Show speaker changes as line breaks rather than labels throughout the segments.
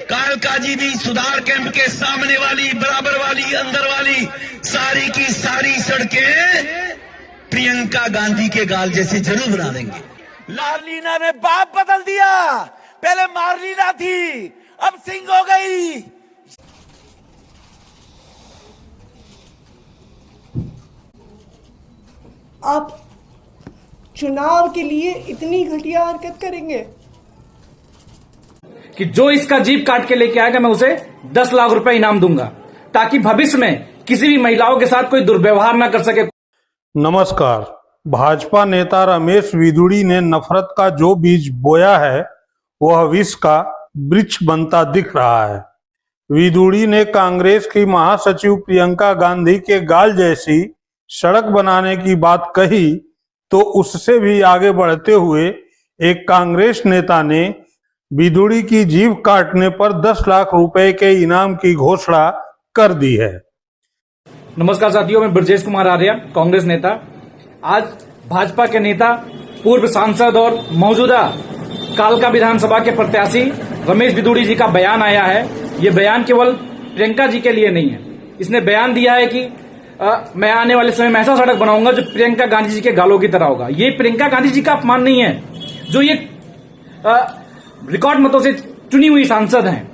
कालकाजी भी सुधार कैंप के सामने वाली, बराबर वाली, अंदर वाली सारी की सारी सड़कें प्रियंका गांधी के गाल जैसे जरूर बना देंगे।
मारलीना ने बाप बदल दिया, पहले मारलीना थी, अब सिंह हो गई।
आप चुनाव के लिए इतनी घटिया हरकत करेंगे
कि जो इसका जीप काट के लेके आएगा मैं उसे 10 लाख रुपए इनाम दूंगा, ताकि भविष्य में किसी भी महिलाओं के साथ कोई दुर्व्यवहार न कर सके।
नमस्कार। भाजपा नेता रमेश विधुड़ी ने नफरत का जो बीज बोया है वह विष का वृक्ष बनता दिख रहा है। विधुड़ी ने कांग्रेस की महासचिव प्रियंका गांधी के गाल जैसी सड़क बनाने की बात कही तो उससे भी आगे बढ़ते हुए एक कांग्रेस नेता ने विधुड़ी की जीभ काटने पर 10 लाख रुपए के इनाम की घोषणा कर दी है।
नमस्कार साथियों, मैं ब्रजेश कुमार आर्य, कांग्रेस नेता। आज भाजपा के नेता, पूर्व सांसद और मौजूदा कालका विधानसभा के प्रत्याशी रमेश विधुड़ी जी का बयान आया है। ये बयान केवल प्रियंका जी के लिए नहीं है। इसने बयान दिया है कि मैं आने वाले समय में ऐसा सड़क बनाऊंगा जो प्रियंका गांधी जी के गालों की तरह होगा। ये प्रियंका गांधी जी का अपमान नहीं है, जो ये रिकॉर्ड मतों से चुनी हुई सांसद हैं,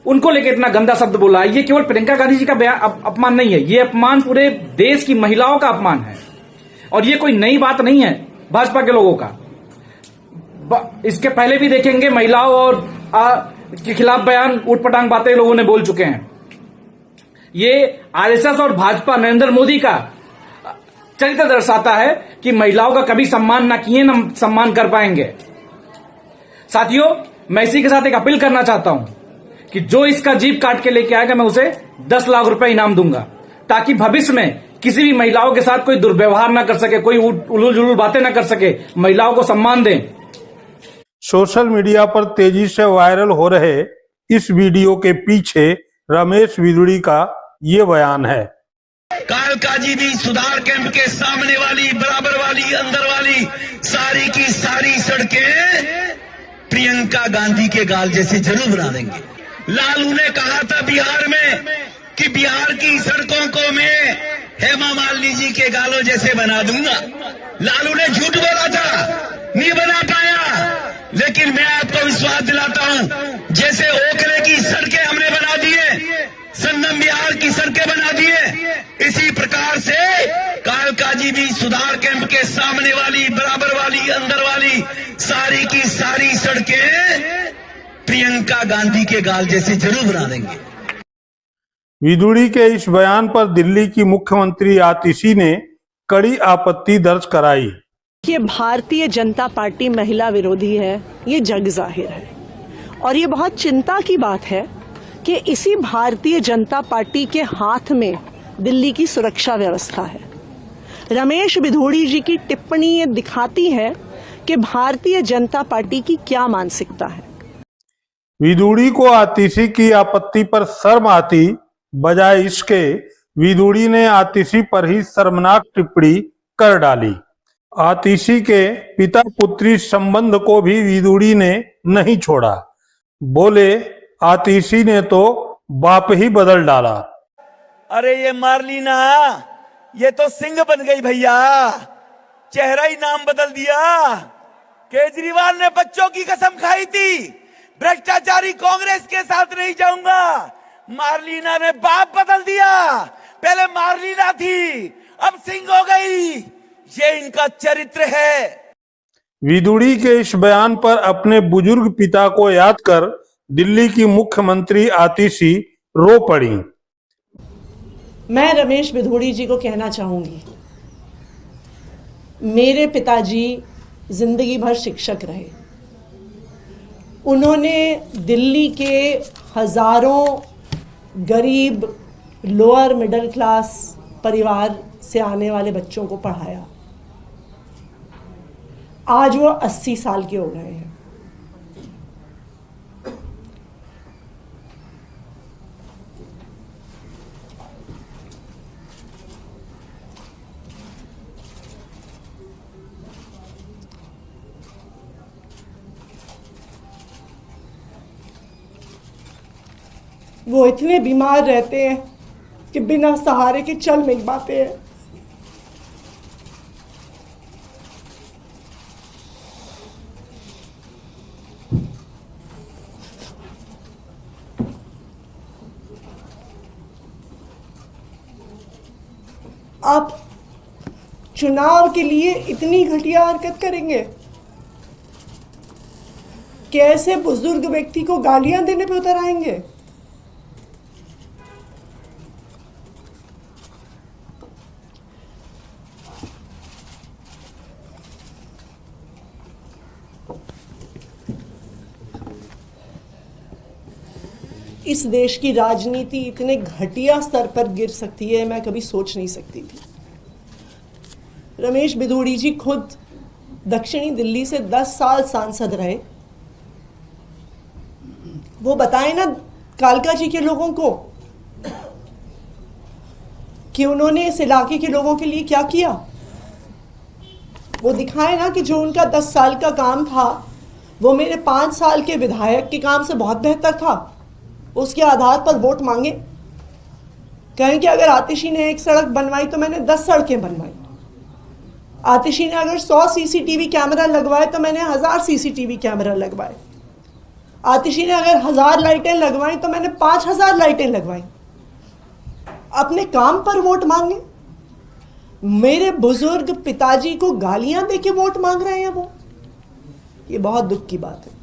उनको लेकर इतना गंदा शब्द बोला है। ये केवल प्रियंका गांधी जी का अपमान नहीं है, ये अपमान पूरे देश की महिलाओं का अपमान है। और ये कोई नई बात नहीं है भाजपा के लोगों का। इसके पहले भी देखेंगे महिलाओं और के खिलाफ बयान, उटपटांग बातें लोगों ने बोल चुके हैं। ये आरएसएस और भाजपा नरेंद्र मोदी का चरित्र दर्शाता है कि महिलाओं का कभी सम्मान ना किए ना सम्मान कर पाएंगे। साथियों, मैं इसी के साथ एक अपील करना चाहता हूं कि जो इसका जीप काट के लेके आएगा मैं उसे 10 लाख रुपए इनाम दूंगा, ताकि भविष्य में किसी भी महिलाओं के साथ कोई दुर्व्यवहार ना कर सके, कोई उलूल जुलूल बातें ना कर सके, महिलाओं को सम्मान दें।
सोशल मीडिया पर तेजी से वायरल हो रहे इस वीडियो के पीछे रमेश विधुड़ी का ये बयान है।
कालकाजी भी सुधार कैंप के सामने वाली, बराबर वाली, अंदर वाली सारी की सारी सड़कें प्रियंका गांधी के गाल जैसे जरूर बना देंगे। लालू ने कहा था बिहार में कि बिहार की सड़कों को मैं हेमा मालिनी जी के गालों जैसे बना दूंगा। लालू ने झूठ बोला था, नहीं बना पाया। लेकिन मैं आपको विश्वास दिलाता हूं, जैसे ओखले की सड़कें हमने बना दिए, संगम बिहार की सड़कें बना दिए, इसी प्रकार से कालकाजी भी सुधार कैंप के सामने वाली, बराबर वाली, अंदर वाली सारी की सारी सड़कें प्रियंका गांधी के गाल जैसे जरूर बना देंगे।
विधुड़ी के इस बयान पर दिल्ली की मुख्यमंत्री आतिशी ने कड़ी आपत्ति दर्ज कराई।
ये भारतीय जनता पार्टी महिला विरोधी है, ये जग जाहिर है। और ये बहुत चिंता की बात है कि इसी भारतीय जनता पार्टी के हाथ में दिल्ली की सुरक्षा व्यवस्था है। रमेश विधुड़ी जी की टिप्पणी ये दिखाती है कि भारतीय जनता पार्टी की क्या मानसिकता है।
विधुड़ी को आतिशी की आपत्ति पर शर्म आती, बजाय इसके विधुड़ी ने आतिशी पर ही शर्मनाक टिप्पणी कर डाली। आतिशी के पिता पुत्री संबंध को भी विधुड़ी ने नहीं छोड़ा। बोले, आतिशी ने तो बाप ही बदल डाला।
अरे ये मारलीना, ये तो सिंह बन गई भैया, चेहरा ही नाम बदल दिया। केजरीवाल ने बच्चों की कसम खाई थी, भ्रष्टाचारी कांग्रेस के साथ नहीं जाऊंगा। मारलीना ने बाप बदल दिया, पहले मारलीना थी, अब सिंह हो गई। ये इनका चरित्र है।
विधुड़ी के इस बयान पर अपने बुजुर्ग पिता को याद कर दिल्ली की मुख्यमंत्री आतिशी रो पड़ी।
मैं रमेश विधुड़ी जी को कहना चाहूंगी, मेरे पिताजी जिंदगी भर शिक्षक रहे। उन्होंने दिल्ली के हजारों गरीब लोअर मिडिल क्लास परिवार से आने वाले बच्चों को पढ़ाया। आज वो 80 साल के हो गए हैं। वो इतने बीमार रहते हैं कि बिना सहारे के चल नहीं पाते हैं। आप चुनाव के लिए इतनी घटिया हरकत करेंगे? कैसे बुजुर्ग व्यक्ति को गालियां देने पे उतर आएंगे? इस देश की राजनीति इतने घटिया स्तर पर गिर सकती है, मैं कभी सोच नहीं सकती थी। रमेश बिधूड़ी जी खुद दक्षिणी दिल्ली से 10 साल सांसद रहे। वो बताएं ना कालका जी के लोगों को कि उन्होंने इस इलाके के लोगों के लिए क्या किया। वो दिखाए ना कि जो उनका 10 साल का काम था वो मेरे 5 साल के विधायक के काम से बहुत बेहतर था। उसके आधार पर वोट मांगे। कहें कि अगर आतिशी ने एक सड़क बनवाई तो मैंने 10 सड़कें बनवाई। आतिशी ने अगर 100 सीसीटीवी कैमरा लगवाए तो मैंने 1000 सीसीटीवी कैमरा लगवाए। आतिशी ने अगर 1000 लाइटें लगवाई तो मैंने 5000 लाइटें लगवाई। अपने काम पर वोट मांगे। मेरे बुजुर्ग पिताजी को गालियां देके वोट मांग रहे हैं वो। ये बहुत दुख की बात है।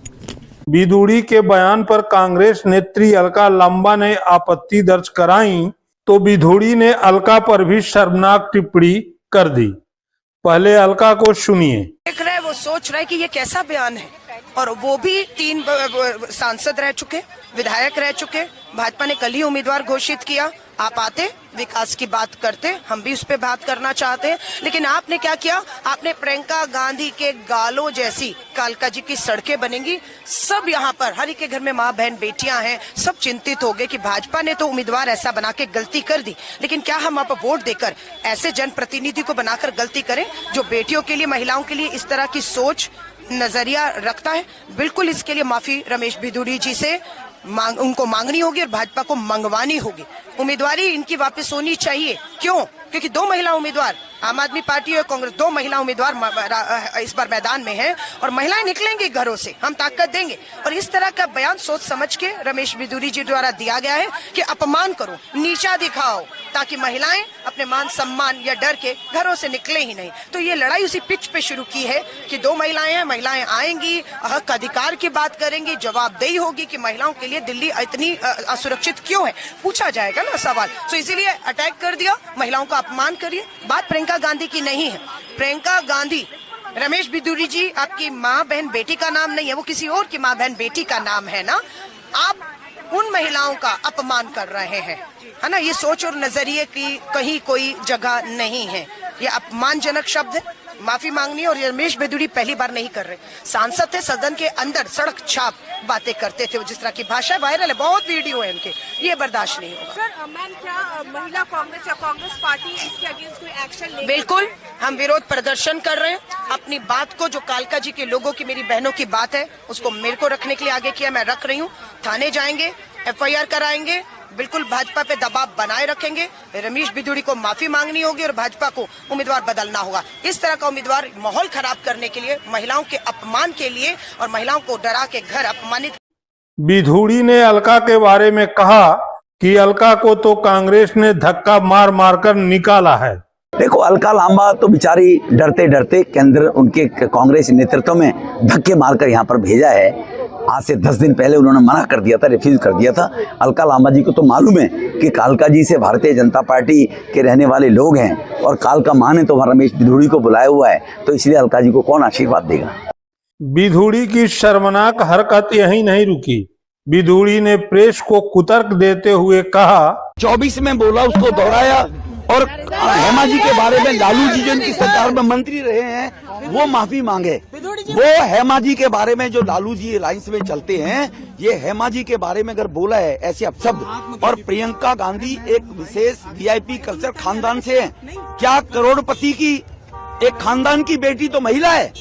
बिधूड़ी के बयान पर कांग्रेस नेत्री अलका लांबा ने आपत्ति दर्ज कराई तो बिधूड़ी ने अलका पर भी शर्मनाक टिप्पणी कर दी। पहले अलका को सुनिए।
देख रहे वो सोच रहे कि ये कैसा बयान है, और वो भी 3 सांसद रह चुके, विधायक रह चुके। भाजपा ने कल ही उम्मीदवार घोषित किया। आप आते, विकास की बात करते, हम भी उस पर बात करना चाहते हैं। लेकिन आपने क्या किया? आपने प्रियंका गांधी के गालों जैसी कालका जी की सड़कें बनेंगी। सब यहाँ पर हर एक के घर में माँ बहन बेटियां हैं, सब चिंतित हो गए कि भाजपा ने तो उम्मीदवार ऐसा बना के गलती कर दी, लेकिन क्या हम आप वोट देकर ऐसे जनप्रतिनिधि को बनाकर गलती करें जो बेटियों के लिए, महिलाओं के लिए इस तरह की सोच नजरिया रखता है? बिल्कुल इसके लिए माफी रमेश बिधूड़ी जी से उनको मांगनी होगी और भाजपा को मंगवानी होगी। उम्मीदवारी इनकी वापस होनी चाहिए। क्यों? क्योंकि 2 महिला उम्मीदवार, आम आदमी पार्टी और कांग्रेस, 2 महिला उम्मीदवार इस बार मैदान में हैं और महिलाएं निकलेंगी घरों से, हम ताकत देंगे। और इस तरह का बयान सोच समझ के रमेश बिधूड़ी जी द्वारा दिया गया है कि अपमान करो, नीचा दिखाओ, ताकि महिलाएं अपने मान सम्मान या डर के घरों से निकले ही नहीं। तो ये लड़ाई उसी पिच पे शुरू की है कि 2 महिलाएं हैं, महिलाएं आएंगी, हक अधिकार की बात करेंगी, जवाबदेही होगी कि महिलाओं के लिए दिल्ली इतनी असुरक्षित क्यों है, पूछा जाएगा ना सवाल। तो इसीलिए अटैक कर दिया, महिलाओं का अपमान करिए। बात प्रियंका गांधी की नहीं है। प्रियंका गांधी, रमेश बिधूड़ी जी आपकी माँ बहन बेटी का नाम नहीं है, वो किसी और की माँ बहन बेटी का नाम है ना। आप उन महिलाओं का अपमान कर रहे हैं, है ना। ये सोच और नजरिए की कहीं कोई जगह नहीं है। ये अपमानजनक शब्द है, माफी मांगनी। और रमेश बिधूड़ी पहली बार नहीं कर रहे, सांसद थे, सदन के अंदर सड़क छाप बातें करते थे। वो जिस तरह की भाषा वायरल है, बहुत वीडियो है उनके, ये बर्दाश्त नहीं होगा।
सर मैम, क्या महिला कांग्रेस या कांग्रेस पार्टी इसके अगेंस्ट कोई एक्शन ले?
बिल्कुल, हम विरोध प्रदर्शन कर रहे हैं। अपनी बात को, जो कालका जी के लोगों की, मेरी बहनों की बात है, उसको मेरे को रखने के लिए आगे किया, मैं रख रही हूँ। थाने जाएंगे, FIR कराएंगे, बिल्कुल भाजपा पे दबाव बनाए रखेंगे। रमेश बिधूड़ी को माफी मांगनी होगी और भाजपा को उम्मीदवार बदलना होगा। इस तरह का उम्मीदवार माहौल खराब करने के लिए, महिलाओं के अपमान के लिए और महिलाओं को डरा के घर अपमानित।
बिधूड़ी ने अलका के बारे में कहा कि अलका को तो कांग्रेस ने धक्का मार मार कर निकाला है।
देखो, अलका लांबा तो बेचारी डरते डरते केंद्र उनके कांग्रेस नेतृत्व में धक्के मारकर यहाँ पर भेजा है। आज से 10 दिन पहले उन्होंने मना कर दिया था, रिफ्यूज कर दिया था। अलका लांबा जी को तो मालूम है कि कालका जी से भारतीय जनता पार्टी के रहने वाले लोग हैं और कालका माँ ने तो रमेश बिधूड़ी को बुलाया हुआ है, तो इसलिए अलका जी को कौन आशीर्वाद देगा।
बिधूड़ी की शर्मनाक हरकत यहीं नहीं रुकी। बिधूड़ी ने प्रेस को कुतर्क देते हुए कहा,
24 में बोला, उसको दोहराया। और हेमा जी के बारे में, लालू जी जो इनकी सरकार में मंत्री रहे हैं, वो माफी मांगे। वो हेमा जी के बारे में, जो लालू जी अलायंस में चलते हैं, ये हेमा जी के बारे में अगर बोला है ऐसे अपशब्द। और प्रियंका गांधी एक विशेष VIP कल्चर खानदान से है। क्या करोड़पति की एक खानदान की बेटी तो महिला है,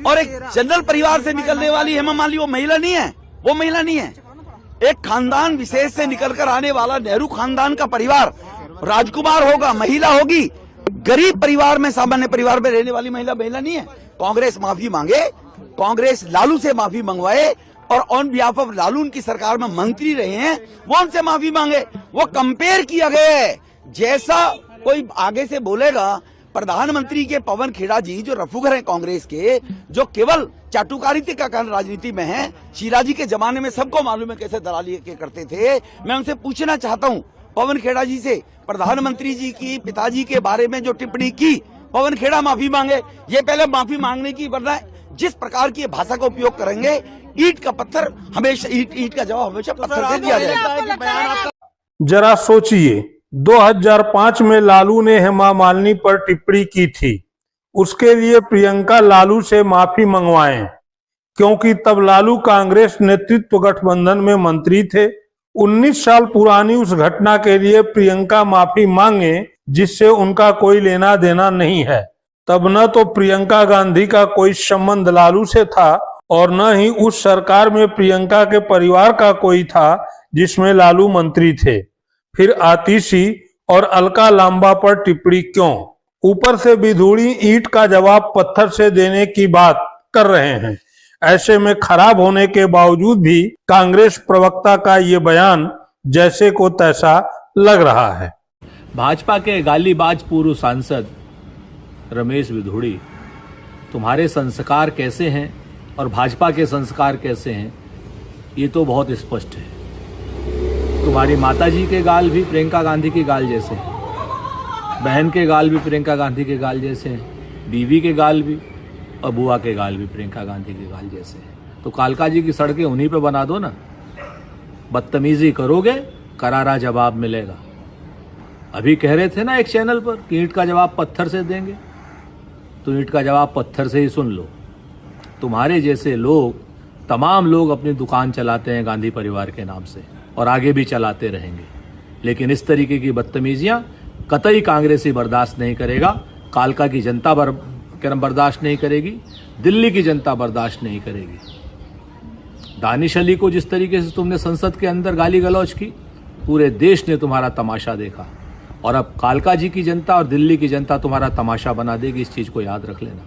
और एक जनरल परिवार से निकलने वाली हेमा मालिनी वो महिला नहीं है, वो महिला नहीं है। एक खानदान विशेष से निकलकर आने वाला नेहरू खानदान का परिवार, राजकुमार होगा, महिला होगी, गरीब परिवार में, सामान्य परिवार में रहने वाली महिला नहीं है। कांग्रेस माफी मांगे, कांग्रेस लालू से माफी मंगवाए और ऑन बिहाफ ऑफ लालू उनकी सरकार में मंत्री रहे हैं, वो उनसे माफी मांगे। वो कंपेयर किया गया है। जैसा कोई आगे से बोलेगा, प्रधानमंत्री के पवन खेड़ा जी जो रफूगर हैं कांग्रेस के, जो केवल चाटुकारिता का कारण राजनीति में है, शिराजी के जमाने में सबको मालूम है कैसे दलाली के करते थे। मैं उनसे पूछना चाहता हूं पवन खेड़ा जी से, प्रधानमंत्री जी की पिताजी के बारे में जो टिप्पणी की, पवन खेड़ा माफी मांगे। ये पहले माफी मांगने की, वरना जिस प्रकार की भाषा का उपयोग करेंगे, ईंट का पत्थर हमेशा, ईंट का जवाब हमेशा पत्थर से दिया जाएगा।
जरा सोचिए, 2005 में लालू ने हेमा मालिनी पर टिप्पणी की थी, उसके लिए प्रियंका लालू से माफी मंगवाएं, क्योंकि तब लालू कांग्रेस नेतृत्व गठबंधन में मंत्री थे। 19 साल पुरानी उस घटना के लिए प्रियंका माफी मांगे, जिससे उनका कोई लेना देना नहीं है। तब न तो प्रियंका गांधी का कोई संबंध लालू से था और न ही उस सरकार में प्रियंका के परिवार का कोई था जिसमें लालू मंत्री थे। फिर आतिशी और अलका लांबा पर टिप्पणी क्यों? ऊपर से बिधूड़ी ईंट का जवाब पत्थर से देने की बात कर रहे हैं। ऐसे में खराब होने के बावजूद भी कांग्रेस प्रवक्ता का ये बयान जैसे को तैसा लग रहा है।
भाजपा के गालीबाज पूर्व सांसद रमेश बिधूड़ी, तुम्हारे संस्कार कैसे हैं और भाजपा के संस्कार कैसे हैं, ये तो बहुत स्पष्ट है। तुम्हारी माताजी के गाल भी प्रियंका गांधी के गाल जैसे हैं, बहन के गाल भी प्रियंका गांधी के गाल जैसे हैं, बीवी के गाल भी और बुआ के गाल भी प्रियंका गांधी के गाल जैसे हैं। तो कालका जी की सड़कें उन्हीं पे बना दो ना। बदतमीजी करोगे, करारा जवाब मिलेगा। अभी कह रहे थे ना एक चैनल पर कि ईंट का जवाब पत्थर से देंगे, तो ईंट का जवाब पत्थर से ही सुन लो। तुम्हारे जैसे लोग, तमाम लोग अपनी दुकान चलाते हैं गांधी परिवार के नाम से और आगे भी चलाते रहेंगे, लेकिन इस तरीके की बदतमीजियां कतई कांग्रेसी बर्दाश्त नहीं करेगा। कालका की जनता बर्दाश्त नहीं करेगी, दिल्ली की जनता बर्दाश्त नहीं करेगी। दानिश अली को जिस तरीके से तुमने संसद के अंदर गाली गलौज की, पूरे देश ने तुम्हारा तमाशा देखा, और अब कालका जी की जनता और दिल्ली की जनता तुम्हारा तमाशा बना देगी। इस चीज को याद रख लेना।